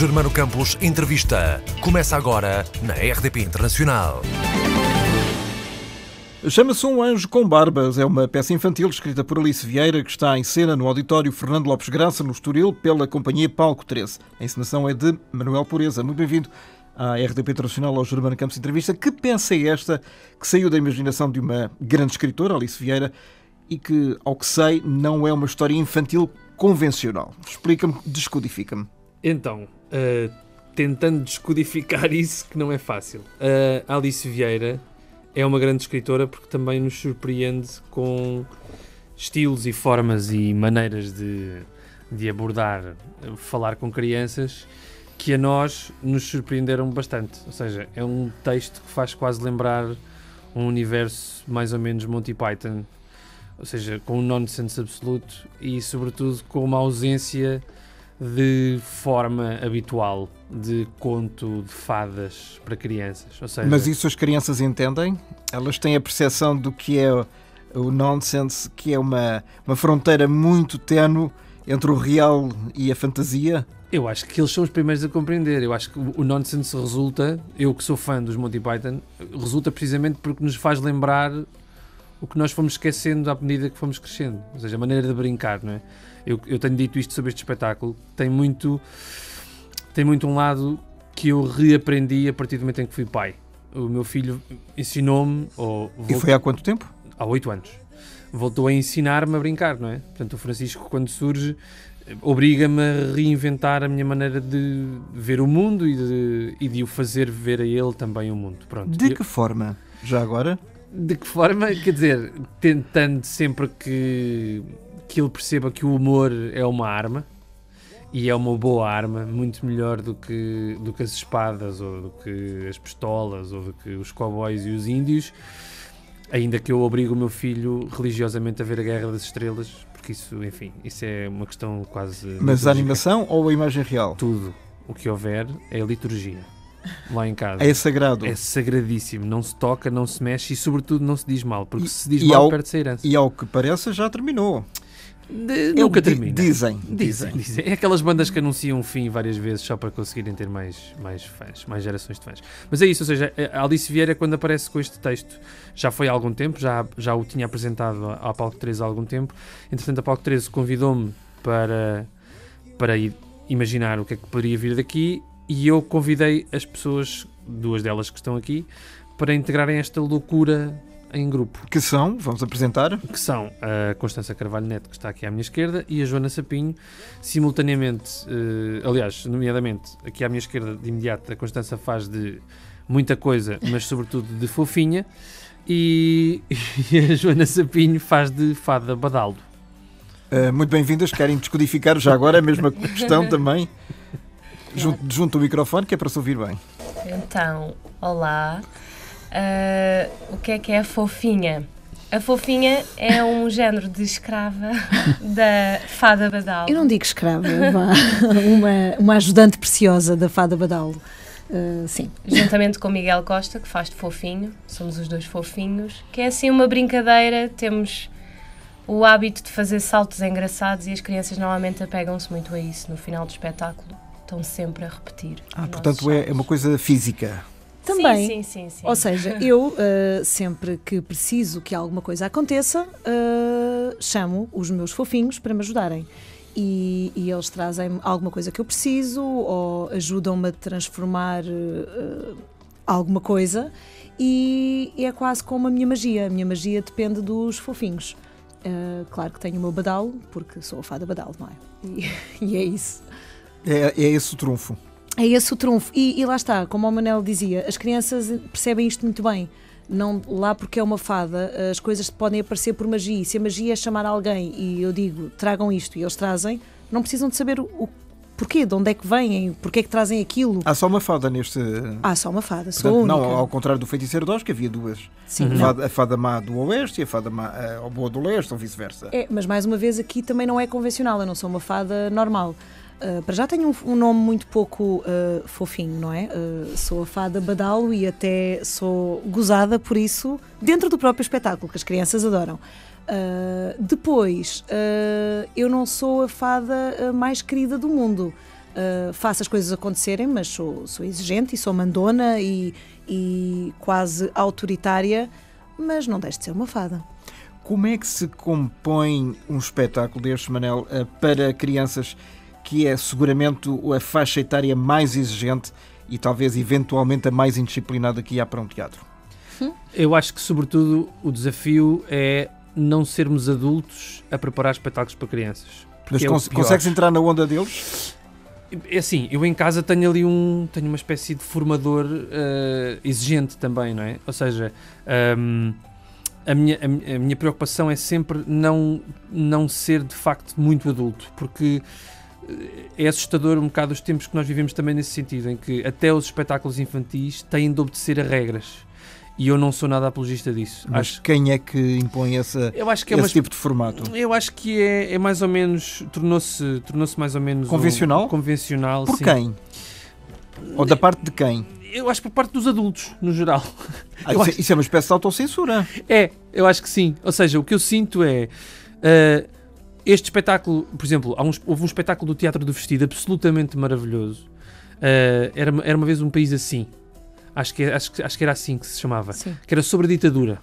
Germano Campos Entrevista. Começa agora na RDP Internacional. Chama-se Um Anjo com Barbas. É uma peça infantil escrita por Alice Vieira que está em cena no auditório Fernando Lopes Graça, no Estoril, pela companhia Palco 13. A encenação é de Manuel Pureza. Muito bem-vindo à RDP Internacional, ao Germano Campos Entrevista. Que peça é esta que saiu da imaginação de uma grande escritora, Alice Vieira, e que, ao que sei, não é uma história infantil convencional? Explica-me, descodifica-me. Então, tentando descodificar isso, que não é fácil. A Alice Vieira é uma grande escritora porque também nos surpreende com estilos e formas e maneiras de abordar, falar com crianças, que a nós nos surpreenderam bastante. Ou seja, é um texto que faz quase lembrar um universo mais ou menos Monty Python, ou seja, com um nonsense absoluto e, sobretudo, com uma ausência de forma habitual de conto de fadas para crianças. Ou seja, mas isso as crianças entendem? Elas têm a percepção do que é o nonsense, que é uma fronteira muito ténue entre o real e a fantasia? Eu acho que eles são os primeiros a compreender. Eu acho que o nonsense resulta, eu que sou fã dos Monty Python, resulta precisamente porque nos faz lembrar o que nós fomos esquecendo à medida que fomos crescendo. Ou seja, a maneira de brincar, não é? Eu tenho dito isto sobre este espetáculo, tem muito um lado que eu reaprendi a partir do momento em que fui pai. O meu filho ensinou-me... E foi há quanto tempo? Há 8 anos. Voltou a ensinar-me a brincar, não é? Portanto, o Francisco, quando surge, obriga-me a reinventar a minha maneira de ver o mundo e de o fazer ver a ele também o mundo. Pronto. De que forma? Já agora? De que forma? Quer dizer, tentando sempre que ele perceba que o humor é uma arma, e é uma boa arma, muito melhor do que as espadas, ou do que as pistolas, ou do que os cowboys e os índios, ainda que eu obrigue o meu filho religiosamente a ver a Guerra das Estrelas, porque isso, enfim, isso é uma questão quase... Mas a animação ou a imagem real? Tudo. O que houver é a liturgia. Lá em casa. É sagrado. É sagradíssimo. Não se toca, não se mexe e, sobretudo, não se diz mal. Porque se diz mal, perde-se a herança. E ao que parece, já terminou. Nunca termina. Dizem. É aquelas bandas que anunciam um fim várias vezes só para conseguirem ter mais fãs, mais gerações de fãs. Mas é isso, ou seja, a Alice Vieira, quando aparece com este texto, já foi há algum tempo, já o tinha apresentado à Palco 13 há algum tempo. Entretanto, a Palco 13 convidou-me para ir imaginar o que é que poderia vir daqui, e eu convidei as pessoas, duas delas que estão aqui, para integrarem esta loucura em grupo. Que são? Vamos apresentar? Que são a Constança Carvalho Neto, que está aqui à minha esquerda, e a Joana Sapinho, simultaneamente, aliás, nomeadamente, aqui à minha esquerda, de imediato, a Constança faz de muita coisa, mas sobretudo de fofinha, e a Joana Sapinho faz de fada badalo. Muito bem-vindas, querem descodificar já agora a mesma questão também? Junto o microfone, que é para se ouvir bem. Então, olá. O que é a fofinha? A fofinha é um género de escrava da fada badalo. Eu não digo escrava, uma ajudante preciosa da fada badalo. Sim. Juntamente com Miguel Costa, que faz de fofinho, somos os dois fofinhos, que é assim uma brincadeira, temos o hábito de fazer saltos engraçados e as crianças normalmente apegam-se muito a isso no final do espetáculo. Estão sempre a repetir. Portanto é uma coisa física. Também. Sim. Ou seja, eu sempre que preciso que alguma coisa aconteça, chamo os meus fofinhos para me ajudarem. E eles trazem alguma coisa que eu preciso ou ajudam-me a transformar alguma coisa e é quase como a minha magia. A minha magia depende dos fofinhos. Claro que tenho o meu badalo, porque sou a fada badalo, não é? E é isso. É esse o trunfo. É esse o trunfo. E lá está, como o Manel dizia, as crianças percebem isto muito bem. Não, lá porque é uma fada, as coisas podem aparecer por magia. Se a magia é chamar alguém e eu digo, tragam isto, e eles trazem, não precisam de saber o porquê, de onde é que vêm, porquê é que trazem aquilo. Há só uma fada neste... Há só uma fada, Portanto, sou a única. Não, ao contrário do Feiticeiro de Oz, que havia duas. Sim, a fada má do Oeste e a fada má, a boa do Leste, ou vice-versa. Mas mais uma vez aqui também não é convencional, eu não sou uma fada normal. Para já tenho um nome muito pouco fofinho, não é? Sou a fada badalo e até sou gozada por isso dentro do próprio espetáculo, que as crianças adoram. Depois, eu não sou a fada mais querida do mundo. faço as coisas acontecerem, mas sou exigente e sou mandona e quase autoritária, mas não deixo de ser uma fada. Como é que se compõe um espetáculo destes, Manel, para crianças, que é seguramente a faixa etária mais exigente e talvez eventualmente a mais indisciplinada que há para um teatro? Eu acho que, sobretudo, o desafio é não sermos adultos a preparar espetáculos para crianças. Mas consegues entrar na onda deles? É assim, eu em casa tenho ali tenho uma espécie de formador exigente também, não é? Ou seja, a minha preocupação é sempre não ser de facto muito adulto, porque é assustador um bocado os tempos que nós vivemos também nesse sentido, em que até os espetáculos infantis têm de obedecer a regras. E eu não sou nada apologista disso. Mas quem é que impõe esse tipo de formato? Eu acho que é mais ou menos... Tornou-se mais ou menos... Convencional? Convencional, Por sim. quem? Ou da parte de quem? Eu acho que por parte dos adultos, no geral. Isso é uma espécie de autocensura. Eu acho que sim. Ou seja, o que eu sinto é... este espetáculo, por exemplo, houve um espetáculo do Teatro do Vestido absolutamente maravilhoso. Era uma vez um país assim. Acho que era assim que se chamava. Sim. Que era sobre a ditadura.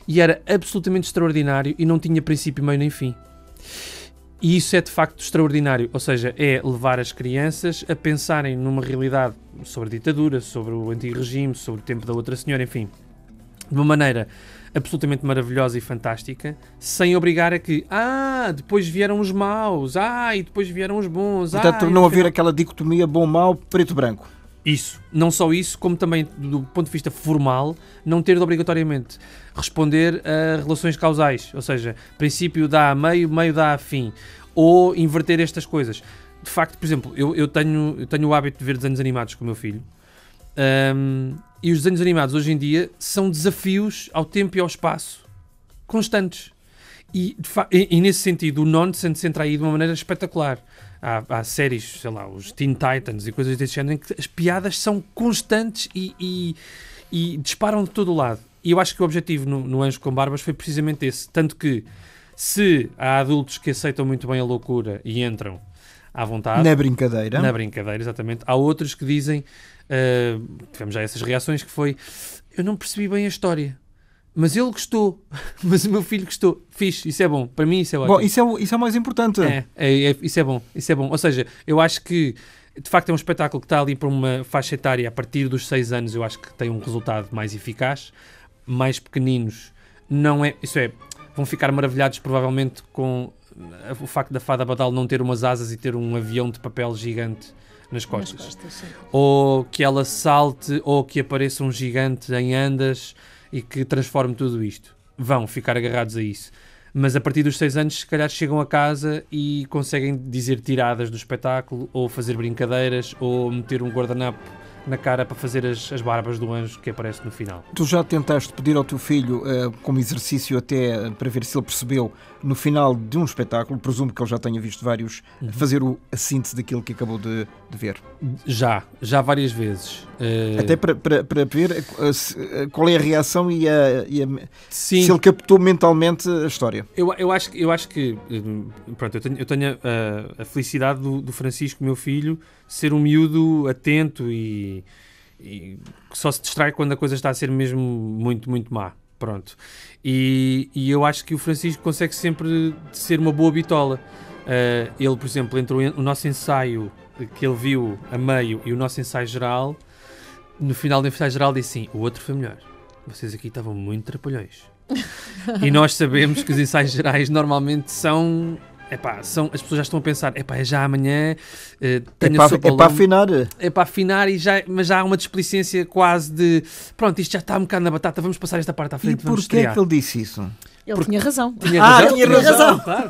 E era absolutamente extraordinário e não tinha princípio, meio nem fim. E isso é de facto extraordinário. Ou seja, é levar as crianças a pensarem numa realidade sobre a ditadura, sobre o antigo regime, sobre o tempo da outra senhora, enfim. De uma maneira absolutamente maravilhosa e fantástica, sem obrigar a que depois vieram os maus, e depois vieram os bons. Portanto, não haver aquela dicotomia bom-mau, preto-branco. Isso. Não só isso, como também, do ponto de vista formal, não ter de obrigatoriamente responder a relações causais. Ou seja, princípio dá a meio, meio dá a fim. Ou inverter estas coisas. De facto, por exemplo, eu tenho o hábito de ver desenhos animados com o meu filho. E os desenhos animados, hoje em dia, são desafios ao tempo e ao espaço. Constantes. E nesse sentido, o nonsense entra aí de uma maneira espetacular. Há séries, sei lá, os Teen Titans e coisas desse género, em que as piadas são constantes e disparam de todo o lado. E eu acho que o objetivo no Anjo com Barbas foi precisamente esse. Tanto que, se há adultos que aceitam muito bem a loucura e entram à vontade... Na brincadeira. Na brincadeira, exatamente. Há outros que dizem... tivemos já essas reações que foi... Eu não percebi bem a história. Mas ele gostou. Mas o meu filho gostou. Fixe, isso é bom. Para mim isso é ótimo. Bom, isso é o mais importante. Isso é bom. Isso é bom. Ou seja, eu acho que de facto é um espetáculo que está ali para uma faixa etária a partir dos 6 anos. Eu acho que tem um resultado mais eficaz. Mais pequeninos vão ficar maravilhados provavelmente com o facto da Fada Badal não ter umas asas e ter um avião de papel gigante nas costas. Ou que ela salte, ou que apareça um gigante em andas e que transforme tudo isto. Vão ficar agarrados a isso. Mas a partir dos 6 anos, se calhar chegam a casa e conseguem dizer tiradas do espetáculo, ou fazer brincadeiras, ou meter um guardanapo na cara para fazer as barbas do anjo que aparece no final. Tu já tentaste pedir ao teu filho, como exercício até para ver se ele percebeu, no final de um espetáculo, presumo que ele já tenha visto vários, fazer a síntese daquilo que acabou de ver? Já várias vezes. Até para ver qual é a reação Sim. Se ele captou mentalmente a história. Eu acho que pronto, eu tenho a felicidade do Francisco, meu filho, ser um miúdo atento e só se distrai quando a coisa está a ser mesmo muito, muito má. Pronto. E eu acho que o Francisco consegue sempre ser uma boa bitola. Ele, por exemplo, entrou o nosso ensaio que ele viu a meio e o nosso ensaio geral. No final do ensaio geral disse assim: o outro foi melhor. Vocês aqui estavam muito trapalhões. E nós sabemos que os ensaios gerais normalmente são... as pessoas já estão a pensar, é já amanhã, tenho a sopa ao para lombo. afinar. É para afinar, mas já há uma displicência quase de, pronto, isto já está um bocado na batata, vamos passar esta parte à frente. E porquê é que ele disse isso? Ele tinha razão. Tinha razão. Claro,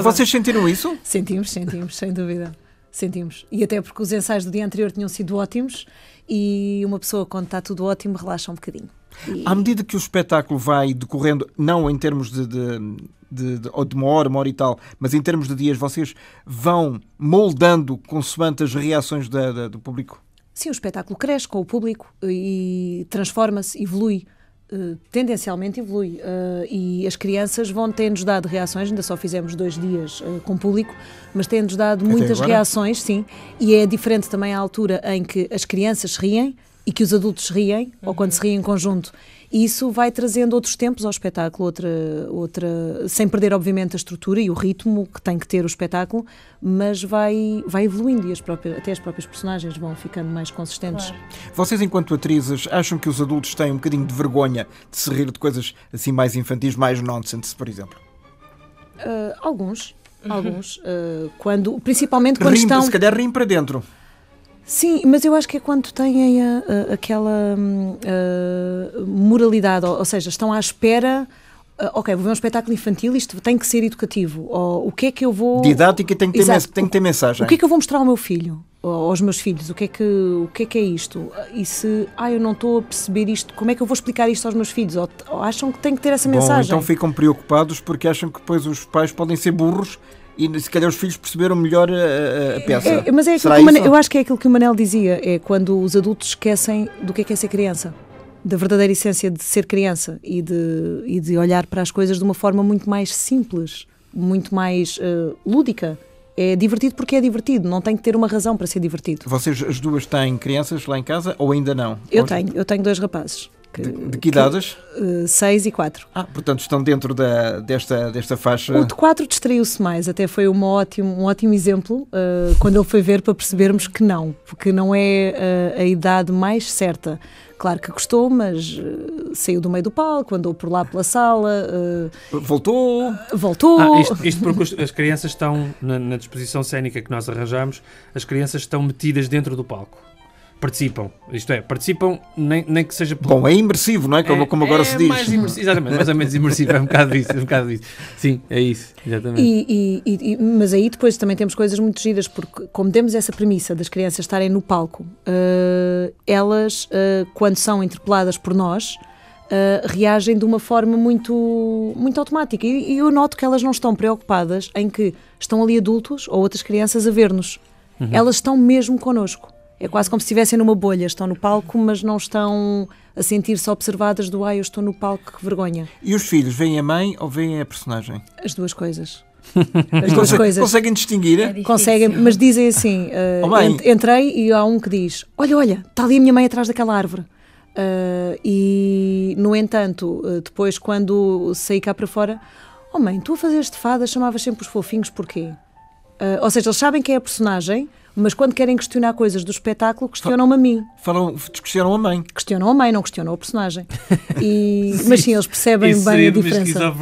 vocês sentiram isso? Sentimos, sem dúvida. Sentimos. E até porque os ensaios do dia anterior tinham sido ótimos e uma pessoa, quando está tudo ótimo, relaxa um bocadinho. À medida que o espetáculo vai decorrendo, não em termos de uma hora e tal, mas em termos de dias, vocês vão moldando consoante as reações do público? Sim, o espetáculo cresce com o público e transforma-se, evolui. tendencialmente evolui e as crianças vão ter-nos dado reações, ainda só fizemos 2 dias com público, mas têm-nos dado muitas reações, sim, e é diferente também a altura em que as crianças riem e que os adultos riem, ou quando se riem em conjunto. E isso vai trazendo outros tempos ao espetáculo, sem perder, obviamente, a estrutura e o ritmo que tem que ter o espetáculo, mas vai evoluindo e até as próprias personagens vão ficando mais consistentes. Claro. Vocês, enquanto atrizes, acham que os adultos têm um bocadinho de vergonha de se rir de coisas assim mais infantis, mais nonsense, por exemplo? Alguns. Principalmente quando estão... Se calhar riem para dentro. Sim, mas eu acho que é quando têm aquela moralidade, ou seja, estão à espera, ok, vou ver um espetáculo infantil, isto tem que ser educativo, ou o que é que eu vou... Didática, tem que ter mensagem. O que é que eu vou mostrar ao meu filho, ou aos meus filhos, o que é isto? E se, eu não estou a perceber isto, como é que eu vou explicar isto aos meus filhos? Ou acham que tem que ter essa mensagem? Então ficam preocupados porque acham que depois os pais podem ser burros e se calhar os filhos perceberam melhor a peça. Mas é eu acho que é aquilo que o Manel dizia, é quando os adultos esquecem do que é ser criança, da verdadeira essência de ser criança e de olhar para as coisas de uma forma muito mais simples, muito mais lúdica. É divertido porque é divertido, não tem que ter uma razão para ser divertido. Vocês as duas têm crianças lá em casa ou ainda não? Eu tenho 2 rapazes. De que idades? 6 e 4. Portanto estão dentro desta faixa. O de 4 distraiu-se mais, até foi um ótimo exemplo quando ele foi ver para percebermos que não, porque não é a idade mais certa. Claro que gostou, mas saiu do meio do palco, andou por lá pela sala. Voltou. Isto porque as crianças estão, na disposição cénica que nós arranjamos, as crianças estão metidas dentro do palco. Participam, nem que seja... Bom, é imersivo, não é? Como agora se diz. Mais imersivo, exatamente, mais ou menos imersivo, é um bocado disso. Sim, é isso, exatamente. Mas aí depois também temos coisas muito giras, porque como demos essa premissa das crianças estarem no palco, elas, quando são interpeladas por nós, reagem de uma forma muito, muito automática. E eu noto que elas não estão preocupadas em que estão ali adultos ou outras crianças a ver-nos. Elas estão mesmo connosco. É quase como se estivessem numa bolha, estão no palco, mas não estão a sentir-se observadas do eu estou no palco, que vergonha. E os filhos, veem a mãe ou veem a personagem? As duas coisas. As duas coisas. Conseguem distinguir? Conseguem, mas dizem assim, entrei e há um que diz, olha, está ali a minha mãe atrás daquela árvore. E, no entanto, depois quando saí cá para fora, mãe, tu a fazeres de fada chamavas sempre os fofinhos, porquê? Ou seja, eles sabem que é a personagem, mas quando querem questionar coisas do espetáculo, questionam-me a mim. Questionam a mãe. Questionam a mãe, não questionam a personagem. Mas sim, eles percebem bem a diferença.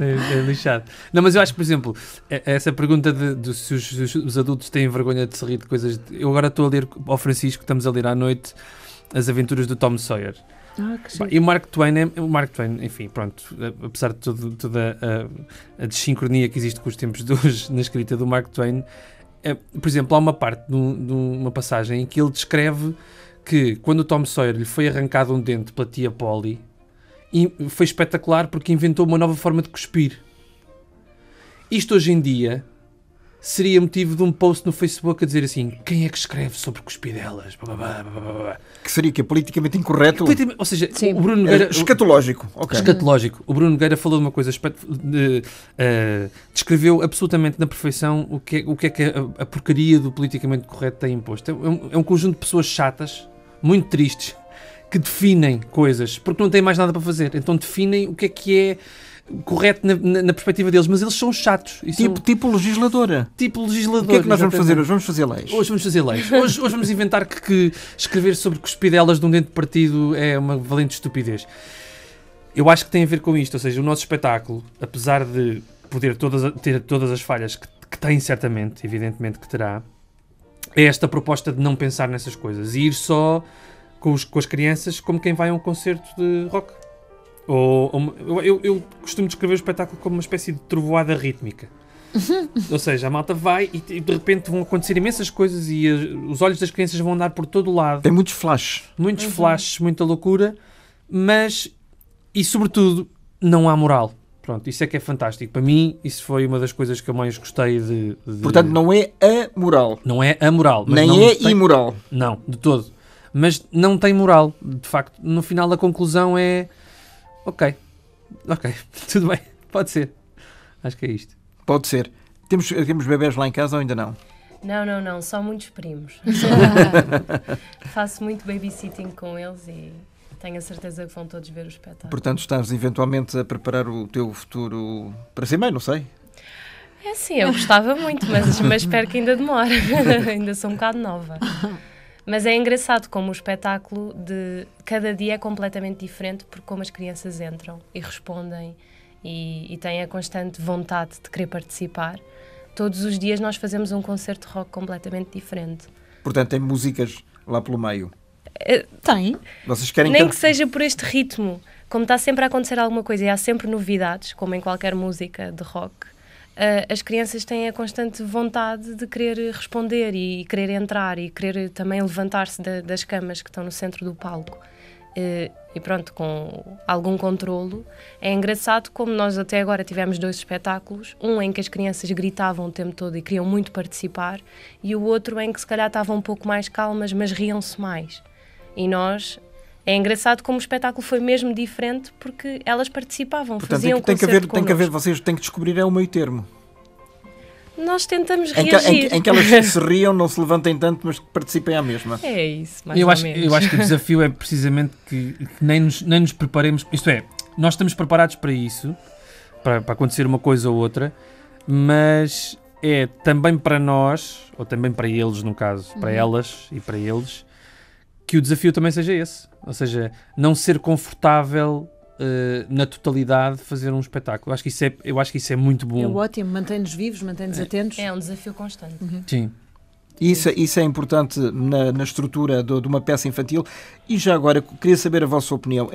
É lixado. Não, mas eu acho que, por exemplo, essa pergunta de se os adultos têm vergonha de se rir de coisas... Eu agora estou a ler ao Francisco, estamos a ler à noite, As Aventuras do Tom Sawyer. E o Mark Twain, enfim, pronto, apesar de toda a desincronia que existe com os tempos de hoje na escrita do Mark Twain, por exemplo, há uma parte de uma passagem em que ele descreve que quando o Tom Sawyer lhe foi arrancado um dente pela tia Polly, foi espetacular porque inventou uma nova forma de cuspir. Isto hoje em dia seria motivo de um post no Facebook a dizer assim, quem é que escreve sobre cuspidelas? Que seria que é politicamente incorreto? Ou seja, o Bruno Nogueira... Escatológico. Okay. Escatológico. O Bruno Nogueira falou de uma coisa, descreveu absolutamente na perfeição o que é que a porcaria do politicamente correto tem imposto. É um conjunto de pessoas chatas, muito tristes, que definem coisas, porque não têm mais nada para fazer. Então definem o que é correto na perspectiva deles, mas eles são chatos. Tipo legisladora. Tipo legislador. O que é que nós vamos fazer hoje? Vamos fazer leis. Hoje vamos fazer leis. Hoje vamos inventar que escrever sobre cuspidelas de um dente partido é uma valente estupidez. Eu acho que tem a ver com isto, ou seja, o nosso espetáculo, apesar de poder ter todas as falhas que tem certamente, evidentemente que terá, é esta proposta de não pensar nessas coisas e ir só com as crianças como quem vai a um concerto de rock. Eu costumo descrever o espetáculo como uma espécie de trovoada rítmica. Ou seja, a malta vai e de repente vão acontecer imensas coisas e os olhos das crianças vão andar por todo o lado. Tem muitos flashes. Muitos flashes, muita loucura, mas, e sobretudo, não há moral. Pronto, isso é que é fantástico. Para mim, isso foi uma das coisas que eu mais gostei de... Portanto, não é amoral. Não é amoral. Mas nem não é imoral. Não, de todo. mas não tem moral. De facto, no final a conclusão é ok, tudo bem, pode ser. Acho que é isto. Pode ser. Temos bebés lá em casa ou ainda não? Não, só muitos primos. Faço muito babysitting com eles e tenho a certeza que vão todos ver o espetáculo. Portanto, estás eventualmente a preparar o teu futuro para ser mãe, não sei? É sim, eu gostava muito, mas espero que ainda demore. Ainda sou um bocado nova. Mas é engraçado como o espetáculo de cada dia é completamente diferente, porque como as crianças entram e respondem e têm a constante vontade de querer participar, todos os dias nós fazemos um concerto de rock completamente diferente. Portanto, tem músicas lá pelo meio. Tem. Vocês querem Nem que seja por este ritmo. Como está sempre a acontecer alguma coisa e há sempre novidades, como em qualquer música de rock, as crianças têm a constante vontade de querer responder e querer entrar e querer também levantar-se das camas que estão no centro do palco. E pronto, com algum controlo. É engraçado como nós até agora tivemos 2 espetáculos, um em que as crianças gritavam o tempo todo e queriam muito participar, e o outro em que se calhar estavam um pouco mais calmas, mas riam-se mais. E nós... É engraçado como o espetáculo foi mesmo diferente porque elas participavam, portanto, faziam tem que concerto haver, vocês têm que descobrir o meio termo. Nós tentamos reagir. Em que elas se riam, não se levantem tanto, mas que participem à mesma. É isso, mais ou menos. Eu acho que o desafio é precisamente que nem nos preparemos, isto é, nós estamos preparados para isso, para acontecer uma coisa ou outra, mas é também para nós, ou também para eles no caso, para elas e para eles, que o desafio também seja esse. Ou seja, não ser confortável na totalidade fazer um espetáculo. Eu acho que isso é muito bom. É ótimo, mantém-nos vivos, mantém-nos atentos. É um desafio constante. Sim. Isso é importante na estrutura de uma peça infantil. E já agora, queria saber a vossa opinião.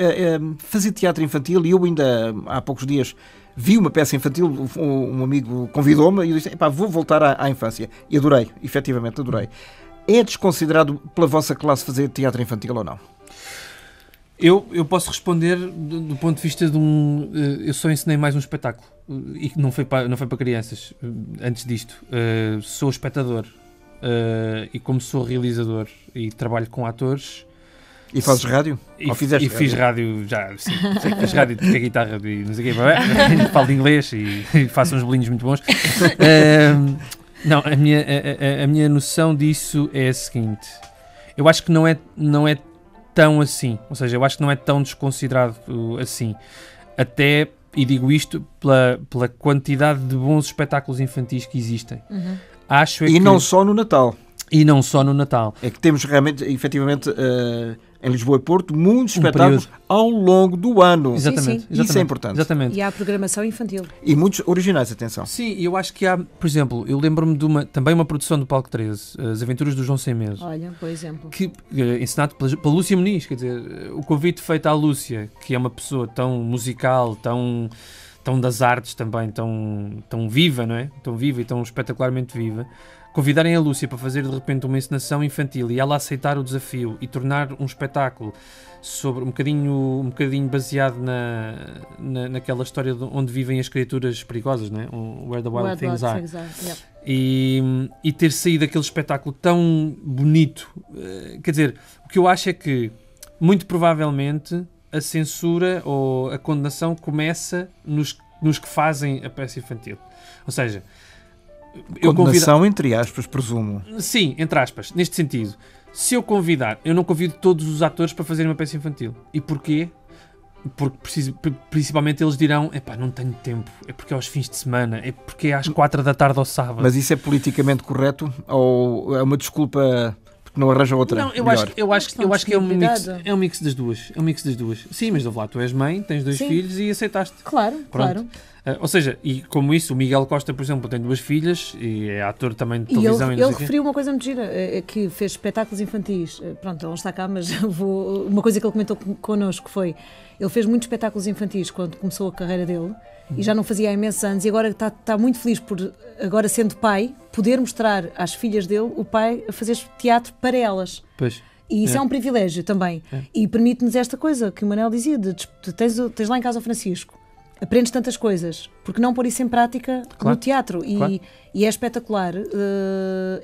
Fazer teatro infantil, e eu ainda há poucos dias vi uma peça infantil, um amigo convidou-me e eu disse, vou voltar à infância. E adorei, efetivamente adorei. É desconsiderado pela vossa classe fazer teatro infantil ou não? Eu posso responder do ponto de vista de eu só ensinei mais um espetáculo e não foi para crianças antes disto. Sou espectador e como sou realizador e trabalho com atores. E fazes rádio? Ou fizeste fiz rádio já, sim. Fiz rádio, toquei guitarra e não sei o quê. Falo inglês e faço uns bolinhos muito bons. Não, a minha noção disso é a seguinte. Eu acho que não é tão assim. Ou seja, eu acho que não é tão desconsiderado assim. Até, e digo isto, pela quantidade de bons espetáculos infantis que existem. Acho que... não só no Natal. E não só no Natal. É que temos realmente, efetivamente, em Lisboa e Porto, muitos espetáculos ao longo do ano. Exatamente. Isso é importante. Exatamente. E há a programação infantil. E muitos originais, atenção. Sim, eu acho que há, por exemplo, eu lembro-me de também uma produção do Palco 13, As Aventuras do João Sem Medo. Olha, por exemplo. Que, ensinado pela Lúcia Muniz, quer dizer, o convite feito à Lúcia, que é uma pessoa tão musical, tão das artes também, tão viva, não é? Tão viva e tão espetacularmente viva. Convidarem a Lúcia para fazer de repente uma encenação infantil e ela aceitar o desafio e tornar um espetáculo sobre um bocadinho baseado naquela história onde vivem as criaturas perigosas, não é? Where the Wild Things Are. Yep. E ter saído aquele espetáculo tão bonito, quer dizer, o que eu acho é que muito provavelmente a censura ou a condenação começa nos que fazem a peça infantil. Ou seja, condenação entre aspas, presumo. Sim, entre aspas, neste sentido. Se eu convidar, eu não convido todos os atores para fazerem uma peça infantil. E porquê? Porque principalmente eles dirão, não tenho tempo, é porque é aos fins de semana, é porque é às 4 da tarde ao sábado. Mas isso é politicamente correto ou é uma desculpa porque não arranja outra? Não, eu acho que é um mix das duas. É um mix das duas. Sim, mas lá, tu és mãe, tens 2 filhos e aceitaste. Claro, pronto. Claro. Ou seja, e como isso, o Miguel Costa, por exemplo, tem 2 filhas e é ator também de televisão. E ele referiu uma coisa muito gira, que fez espetáculos infantis. Pronto, ele não está cá, mas uma coisa que ele comentou connosco foi, ele fez muitos espetáculos infantis quando começou a carreira dele e já não fazia há imensos anos e agora está muito feliz por, agora sendo pai, poder mostrar às filhas dele o pai a fazer teatro para elas. Pois. E isso é um privilégio também. E permite-nos esta coisa que o Manel dizia, tens lá em casa o Francisco. aprendes tantas coisas, porque não pôr isso em prática no teatro? E é espetacular,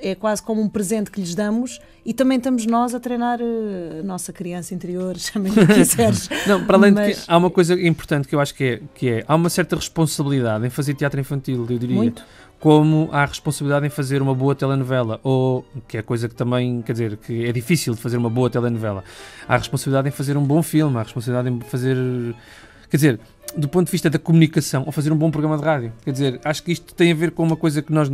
é quase como um presente que lhes damos e também estamos nós a treinar a nossa criança interior, chamem-lhe o que quiseres. Não, para além de que há uma coisa importante que eu acho que é há uma certa responsabilidade em fazer teatro infantil, eu diria. Muito. Como há responsabilidade em fazer uma boa telenovela, ou, que é coisa que também, quer dizer, que é difícil de fazer uma boa telenovela. Há responsabilidade em fazer um bom filme, há responsabilidade em fazer, quer dizer, do ponto de vista da comunicação, ou fazer um bom programa de rádio. Quer dizer, acho que isto tem a ver com uma coisa que nós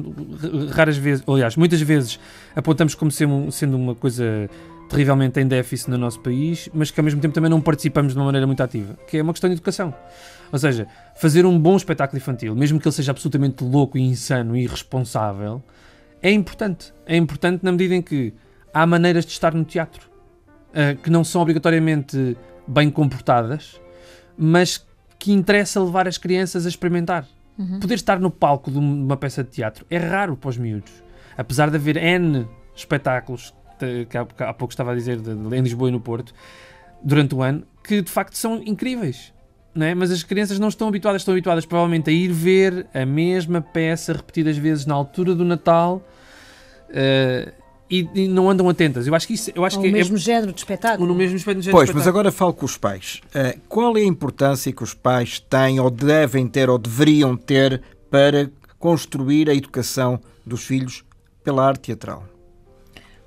raras vezes, ou, aliás, muitas vezes apontamos como sendo uma coisa terrivelmente em déficit no nosso país, mas que ao mesmo tempo também não participamos de uma maneira muito ativa, que é uma questão de educação. Ou seja, fazer um bom espetáculo infantil, mesmo que ele seja absolutamente louco e insano e irresponsável, é importante. É importante na medida em que há maneiras de estar no teatro que não são obrigatoriamente bem comportadas, mas que interessa levar as crianças a experimentar. Poder estar no palco de uma peça de teatro é raro para os miúdos. Apesar de haver N espetáculos, que há pouco estava a dizer, em Lisboa e no Porto, durante o ano, que de facto são incríveis. Não é? Mas as crianças não estão habituadas provavelmente a ir ver a mesma peça repetidas vezes na altura do Natal e não andam atentas. Eu acho que o mesmo género de espetáculo. No mesmo género de Pois, espetáculo. mas agora falo com os pais. Qual é a importância que os pais têm, ou devem ter, ou deveriam ter, para construir a educação dos filhos pela arte teatral?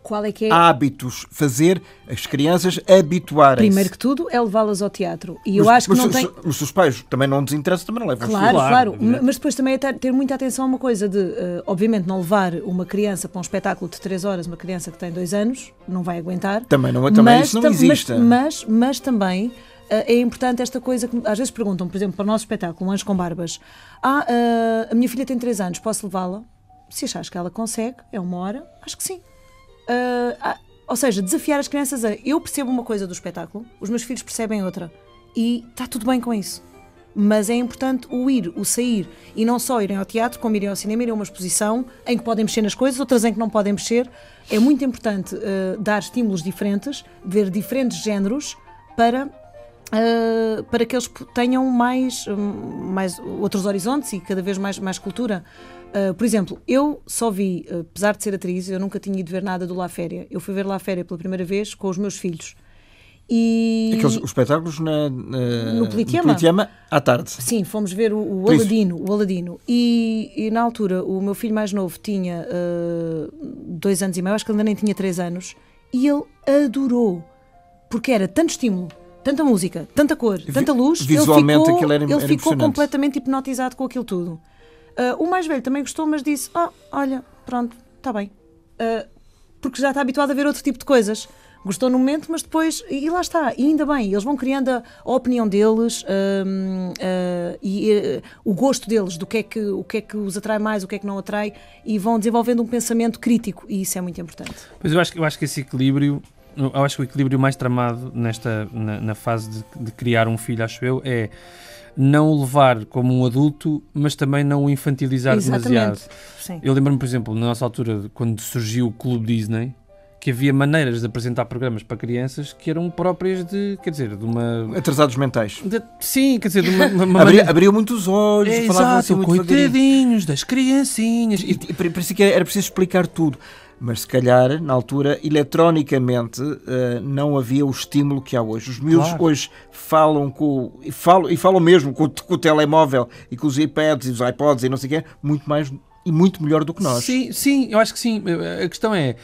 Qual é que é? Hábitos, fazer as crianças habituarem-se. Primeiro que tudo é levá-las ao teatro. E eu acho que não tem... Mas se os pais também não desinteressam, também não levam os filhos. Claro. Mas depois também é ter muita atenção a uma coisa de, obviamente, não levar uma criança para um espetáculo de 3 horas, uma criança que tem 2 anos, não vai aguentar. Também isso não existe. Mas também é importante esta coisa que às vezes perguntam, por exemplo, para o nosso espetáculo, Um Anjo com Barbas, a minha filha tem 3 anos, posso levá-la? Se achares que ela consegue, é 1 hora, acho que sim. Ou seja, desafiar as crianças a... Eu percebo uma coisa do espetáculo, os meus filhos percebem outra, e está tudo bem com isso. Mas é importante o sair, e não só irem ao teatro, como irem ao cinema, irem a uma exposição em que podem mexer nas coisas, outras em que não podem mexer. É muito importante dar estímulos diferentes, ver diferentes géneros para que eles tenham mais outros horizontes e cada vez mais cultura. Por exemplo, eu só vi, apesar de ser atriz, eu nunca tinha ido ver nada do La Féria. Eu fui ver La Féria pela primeira vez com os meus filhos. E os espetáculos no Politeama à tarde. Sim, fomos ver o Aladino. E na altura o meu filho mais novo tinha 2 anos e meio, acho que ele ainda nem tinha 3 anos, e ele adorou, porque era tanto estímulo, tanta música, tanta cor, tanta luz. Visualmente aquilo era ele ficou impressionante. completamente hipnotizado com aquilo tudo. O mais velho também gostou, mas disse, olha, pronto, está bem. Porque já está habituado a ver outro tipo de coisas. Gostou no momento, mas depois... E lá está, e ainda bem, eles vão criando a opinião deles o gosto deles, do que é que os atrai mais, o que é que não atrai, e vão desenvolvendo um pensamento crítico, e isso é muito importante. Pois eu acho que esse equilíbrio... Eu acho que o equilíbrio mais tramado na fase de criar um filho, acho eu, é não o levar como um adulto, mas também não o infantilizar demasiado. Sim. Eu lembro-me, por exemplo, na nossa altura, quando surgiu o Clube Disney, que havia maneiras de apresentar programas para crianças que eram próprias de uma... Atrasados mentais. Sim, quer dizer, de uma maneira... Abriu muito os olhos, falavam assim muito coitadinhos das criancinhas. E parecia que era preciso explicar tudo. Mas se calhar, na altura, eletronicamente, não havia o estímulo que há hoje. Os miúdos hoje falam falam mesmo com o telemóvel e com os iPads e os iPods e não sei o quê, muito mais e muito melhor do que nós. Sim, eu acho que sim. A questão é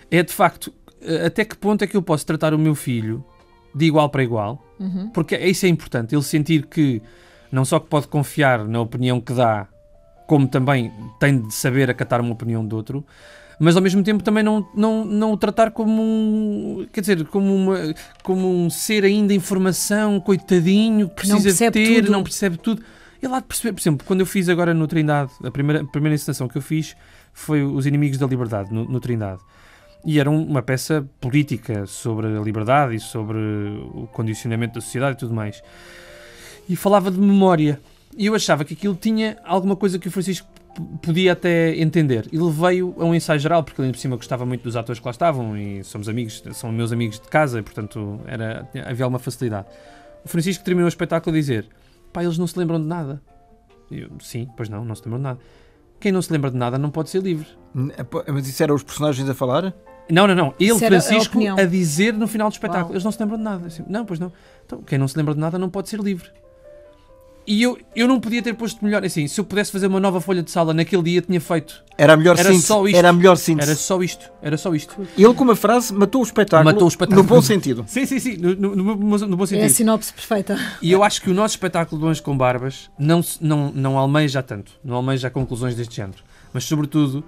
de facto, até que ponto é que eu posso tratar o meu filho de igual para igual, porque isso é importante, ele sentir que não só que pode confiar na opinião que dá, como também tem de saber acatar uma opinião do outro, mas ao mesmo tempo também não o tratar como um ser ainda em formação, coitadinho, que precisa não percebe tudo. Ele há de perceber, por exemplo, quando eu fiz agora no Trindade, a primeira encenação que eu fiz foi Os Inimigos da Liberdade, no Trindade. E era uma peça política sobre a liberdade e sobre o condicionamento da sociedade e tudo mais. E falava de memória. E eu achava que aquilo tinha alguma coisa que o Francisco podia até entender. E levei-o a um ensaio geral, porque ele, por cima, gostava muito dos atores que lá estavam e somos amigos, são meus amigos de casa, e, portanto, havia alguma facilidade. O Francisco terminou o espetáculo a dizer: pá, eles não se lembram de nada. Eu, sim, pois não se lembram de nada. Quem não se lembra de nada não pode ser livre. Mas isso eram os personagens a falar? Não. Ele, Isso era a Francisco, opinião. a dizer no final do espetáculo. Uau. Eles não se lembram de nada. Assim, não, pois não. Então, quem não se lembra de nada não pode ser livre. E eu não podia ter posto melhor. Assim, se eu pudesse fazer uma nova folha de sala naquele dia, tinha feito. Era a melhor Era síntese. só isto. Era a melhor síntese. Era só isto. Ele, com uma frase, matou o espetáculo. Matou o espetáculo. No bom sentido. Sim, no bom É sentido. a sinopse perfeita. E eu acho que o nosso espetáculo do Anjos com Barbas não almeja tanto. Não almeja conclusões deste género. Mas, sobretudo,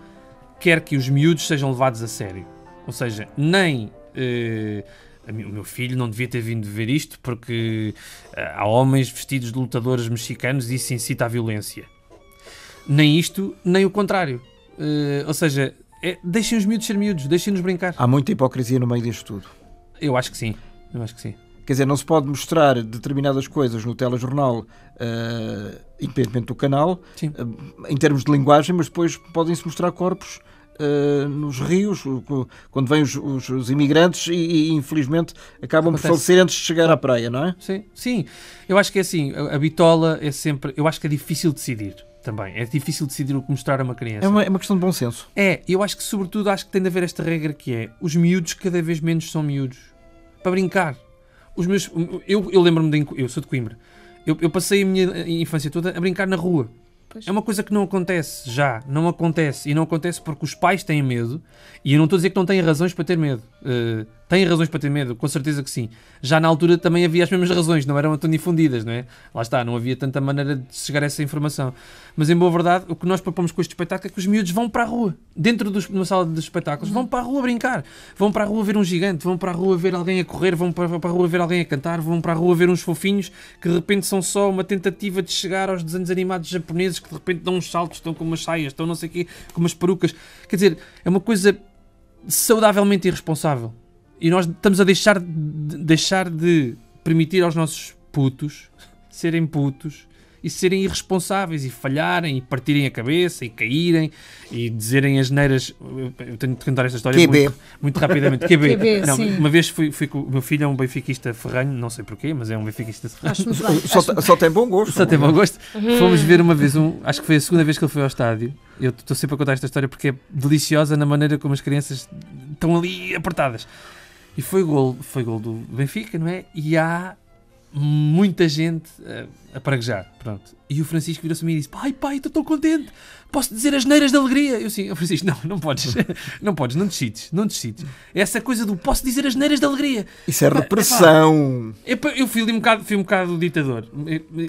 quer que os miúdos sejam levados a sério. Ou seja, nem... o meu filho não devia ter vindo ver isto porque há homens vestidos de lutadores mexicanos e isso incita à violência. Nem isto, nem o contrário. Ou seja, deixem os miúdos ser miúdos, deixem-nos brincar. Há muita hipocrisia no meio disto tudo. Eu acho que sim. Quer dizer, não se pode mostrar determinadas coisas no telejornal, independentemente do canal, em termos de linguagem, mas depois podem-se mostrar corpos nos rios, quando vêm os imigrantes e infelizmente acabam por falecer antes de chegar à praia, não é? Sim. Eu acho que é assim, a bitola é sempre... Eu acho que é difícil decidir também. É difícil decidir o que mostrar a uma criança. É uma questão de bom senso. Eu acho que sobretudo tem de haver esta regra que é, os miúdos cada vez menos são miúdos. Para brincar. Eu lembro-me eu sou de Coimbra. Eu passei a minha infância toda a brincar na rua. Pois. É uma coisa que não acontece já, não acontece, e não acontece porque os pais têm medo, e eu não estou a dizer que não têm razões para ter medo, têm razões para ter medo, com certeza que sim. Já na altura também havia as mesmas razões, não eram tão difundidas, não é? Lá está, não havia tanta maneira de chegar a essa informação. Mas em boa verdade, o que nós propomos com este espetáculo é que os miúdos vão para a rua, dentro de uma sala de espetáculos, vão para a rua brincar, vão para a rua ver um gigante, vão para a rua ver alguém a correr, vão para a rua ver alguém a cantar, vão para a rua ver uns fofinhos que de repente são só uma tentativa de chegar aos desenhos animados japoneses que de repente dão uns saltos, estão com umas saias, estão não sei o quê, com umas perucas. Quer dizer, é uma coisa saudavelmente irresponsável. E nós estamos a deixar de permitir aos nossos putos serem putos e serem irresponsáveis e falharem e partirem a cabeça e caírem e dizerem asneiras. Eu tenho de contar esta história muito rapidamente. QB. Não, sim. uma vez fui com o meu filho, é um benfiquista ferranho, não sei porquê, mas é um benfiquista ferranho. Acho muito bem. Só tem bom gosto. Só tem bom gosto. Fomos ver uma vez acho que foi a segunda vez que ele foi ao estádio. Eu estou sempre a contar esta história porque é deliciosa na maneira como as crianças estão ali apertadas. E foi gol do Benfica, não é? E há muita gente a praguejar, pronto. E o Francisco virou-se a mim e disse: pai, estou tão contente, posso dizer asneiras de alegria? Eu assim, Francisco, não podes, não decides. Essa coisa do posso dizer asneiras de alegria. Isso é repressão. Eu fui um bocado ditador.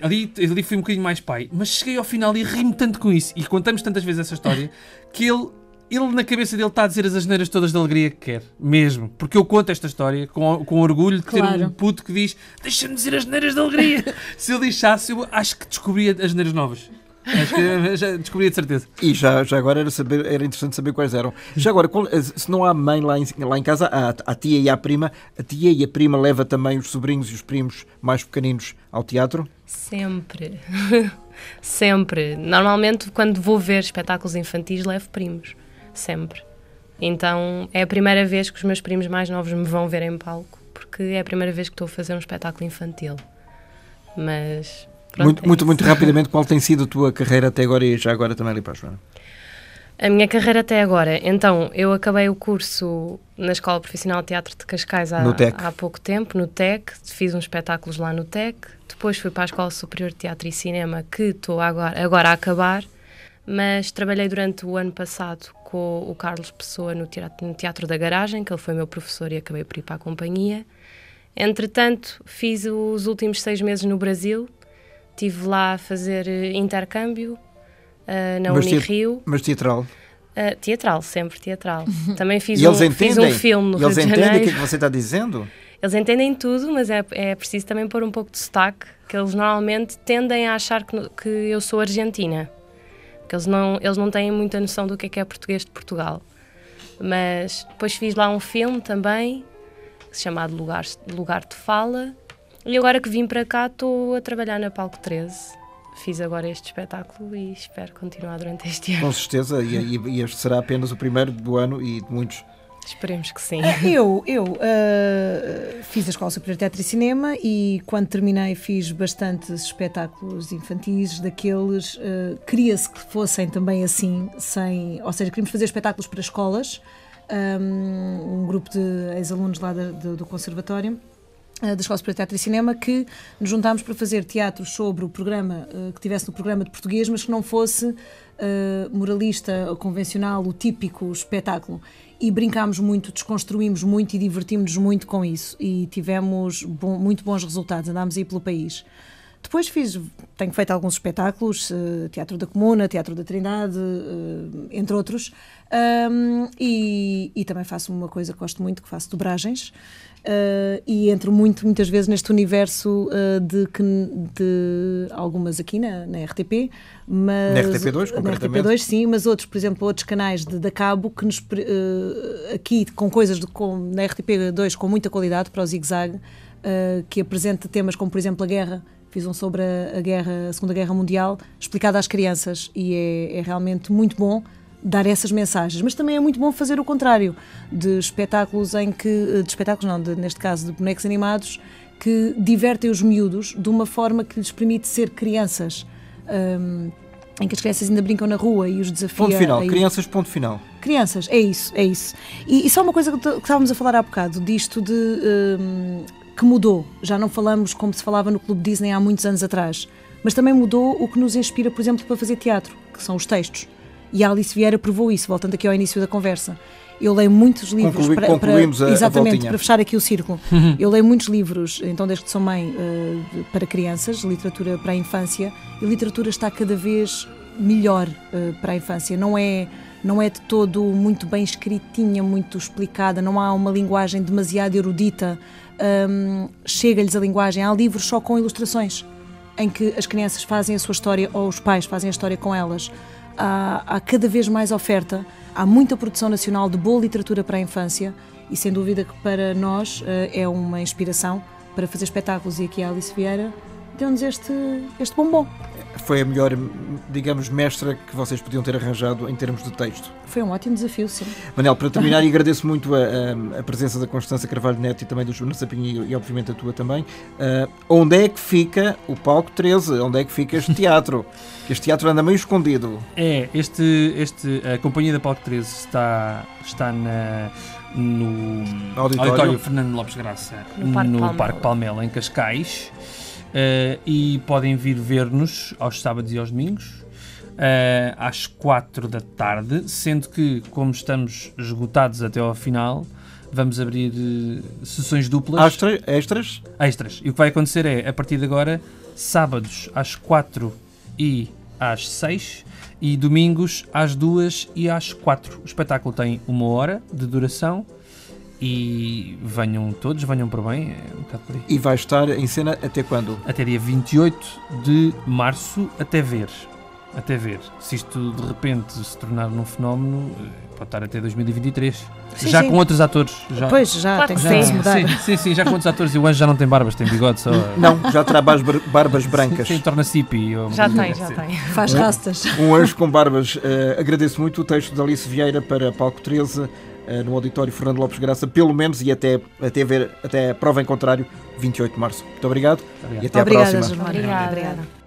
Ali fui um bocadinho mais pai, mas cheguei ao final e ri-me tanto com isso. E contamos tantas vezes essa história que ele na cabeça dele está a dizer as asneiras todas de alegria que quer, mesmo. Porque eu conto esta história com orgulho de ter um puto que diz: deixa-me dizer as asneiras de alegria. Se eu deixasse, eu acho que descobria as asneiras novas. Acho que já descobria de certeza. E já agora era interessante saber quais eram. Já agora, se não há mãe lá em casa, há a tia e a prima. A tia e a prima leva também os sobrinhos e os primos mais pequeninos ao teatro? Sempre. Sempre. Normalmente, quando vou ver espetáculos infantis, levo primos. Sempre. Então, é a primeira vez que os meus primos mais novos me vão ver em palco, porque é a primeira vez que estou a fazer um espetáculo infantil. Mas... pronto, muito rapidamente, qual tem sido a tua carreira até agora e já agora também ali para a Joana? A minha carreira até agora, então, eu acabei o curso na Escola Profissional de Teatro de Cascais há pouco tempo, no TEC, fiz uns espetáculos lá no TEC, depois fui para a Escola Superior de Teatro e Cinema, que estou agora a acabar, mas trabalhei durante o ano passado com o Carlos Pessoa no Teatro da Garagem, que ele foi meu professor e acabei por ir para a companhia. Entretanto, fiz os últimos 6 meses no Brasil, estive lá a fazer intercâmbio na Unirio. Mas teatral? Teatral, sempre teatral. Também fiz fiz um filme no Rio de Janeiro. Eles entendem o que é que você está dizendo? Eles entendem tudo, mas é preciso também pôr um pouco de sotaque, que eles normalmente tendem a achar que eu sou argentina. Que eles não têm muita noção do que é português de Portugal. Mas depois fiz lá um filme também, chamado Lugar de Fala, e agora que vim para cá estou a trabalhar na Palco 13. Fiz agora este espetáculo e espero continuar durante este ano. Com certeza, e este será apenas o primeiro do ano e de muitos Esperemos que sim. Eu fiz a Escola Superior de Teatro e Cinema e quando terminei fiz bastantes espetáculos infantis, daqueles, queria-se que fossem também assim, ou seja, queríamos fazer espetáculos para escolas, um grupo de ex-alunos lá do Conservatório, da Escola Superior de Teatro e Cinema, que nos juntámos para fazer teatro sobre o programa, que tivesse no programa de português, mas que não fosse moralista, convencional, o típico espetáculo. E brincámos muito, desconstruímos muito e divertimos-nos muito com isso. E tivemos muito bons resultados, andámos aí pelo país. Depois tenho feito alguns espetáculos, Teatro da Comuna, Teatro da Trindade, entre outros. E também faço uma coisa que gosto muito, que faço dobragens. E entro muitas vezes neste universo de algumas aqui na RTP, mas na RTP2, concretamente? Na RTP2, sim, mas por exemplo, outros canais da Cabo que nos aqui com coisas na RTP2 com muita qualidade para o Zig Zag, que apresenta temas como, por exemplo, a guerra. Fiz um sobre a Segunda Guerra Mundial, explicado às crianças, e é realmente muito bom dar essas mensagens, mas também é muito bom fazer o contrário, de espetáculos neste caso de bonecos animados, que divertem os miúdos de uma forma que lhes permite ser crianças, em que as crianças ainda brincam na rua e os desafia. Ponto final, crianças, ponto final. Crianças, é isso. E só uma coisa que estávamos a falar há bocado, disto que mudou, já não falamos como se falava no Clube Disney há muitos anos atrás, mas também mudou o que nos inspira, por exemplo, para fazer teatro, que são os textos. E a Alice Vieira provou isso, voltando aqui ao início da conversa. Eu leio muitos livros exatamente, para fechar aqui o círculo. Eu leio muitos livros, então desde que sou mãe, para crianças, literatura para a infância, e a literatura está cada vez melhor para a infância. Não é de todo muito bem escritinha, muito explicada, não há uma linguagem demasiado erudita, chega-lhes a linguagem. Há livros só com ilustrações, em que as crianças fazem a sua história ou os pais fazem a história com elas. Há cada vez mais oferta, há muita produção nacional de boa literatura para a infância e sem dúvida que para nós é uma inspiração para fazer espetáculos, e aqui a Alice Vieira deu-nos este bombom. Foi a melhor, digamos, mestra que vocês podiam ter arranjado em termos de texto. Foi um ótimo desafio, sim. Manel, para terminar, e agradeço muito a presença da Constança Carvalho Neto e também do Joana Sapinho e obviamente a tua também. Onde é que fica o Palco 13? Onde é que fica este teatro? Este teatro anda meio escondido. A Companhia da Palco 13 está no auditório Fernando Lopes Graça, no Parque Palmela, em Cascais. E podem vir ver-nos aos sábados e aos domingos às 4 da tarde, sendo que, como estamos esgotados até ao final, vamos abrir sessões duplas. Extras? Extras. E o que vai acontecer é, a partir de agora, sábados às 4 e às 6 e domingos às 2 e às 4. O espetáculo tem 1 hora de duração. E venham todos, venham por bem, é um bocado por aí. E vai estar em cena até quando? Até dia 28 de março, até ver. Se isto de repente se tornar um fenómeno, pode estar até 2023. Sim, já sim. com outros atores. Pois, já tem que se mudar. Sim, já com outros atores. E o Anjo já não tem barbas, tem bigode só. Não, já terá barbas brancas. Sim, torna-se hippie. Já tem. Faz rastas. Um anjo com barbas. Agradeço muito o texto de Alice Vieira para Palco 13, no auditório Fernando Lopes Graça, pelo menos, e até a prova em contrário, 28 de março. Muito obrigado. Obrigado. E até à próxima. Obrigada.